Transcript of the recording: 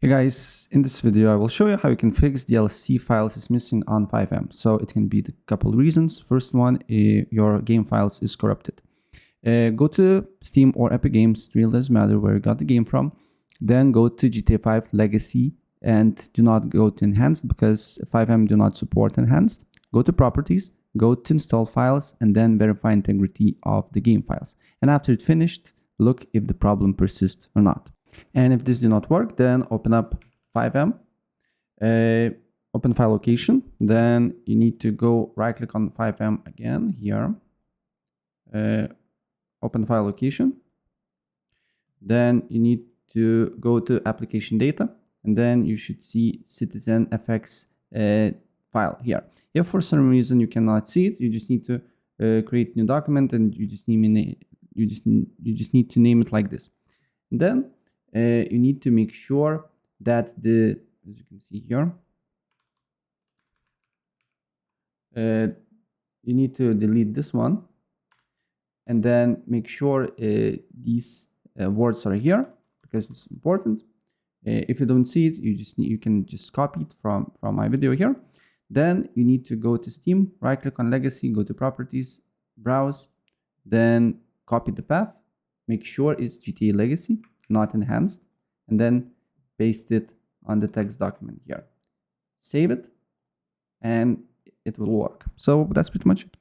Hey guys, in this video I will show you how you can fix DLC files is missing on FiveM. So it can be the couple reasons. First one, your game files is corrupted. Go to Steam or Epic Games, it really doesn't matter where you got the game from. Then go to GTA 5 Legacy and do not go to Enhanced because FiveM do not support Enhanced. Go to Properties, go to Install Files, and then verify integrity of the game files. And after it's finished, look if the problem persists or not. And if this do not work, then open up FiveM, open file location. Then you need to go right click on FiveM again here, open file location. Then you need to go to application data, and then you should see Citizen FX file here. If for some reason you cannot see it, you just need to create new document, and you just need to name it like this. And then you need to make sure that as you can see here, you need to delete this one, and then make sure these words are here because it's important. If you don't see it, you can just copy it from my video here. Then you need to go to Steam, right click on Legacy, go to Properties, browse, then copy the path, make sure it's GTA Legacy, not Enhanced, and then paste it on the text document here. Save it, and it will work. So that's pretty much it.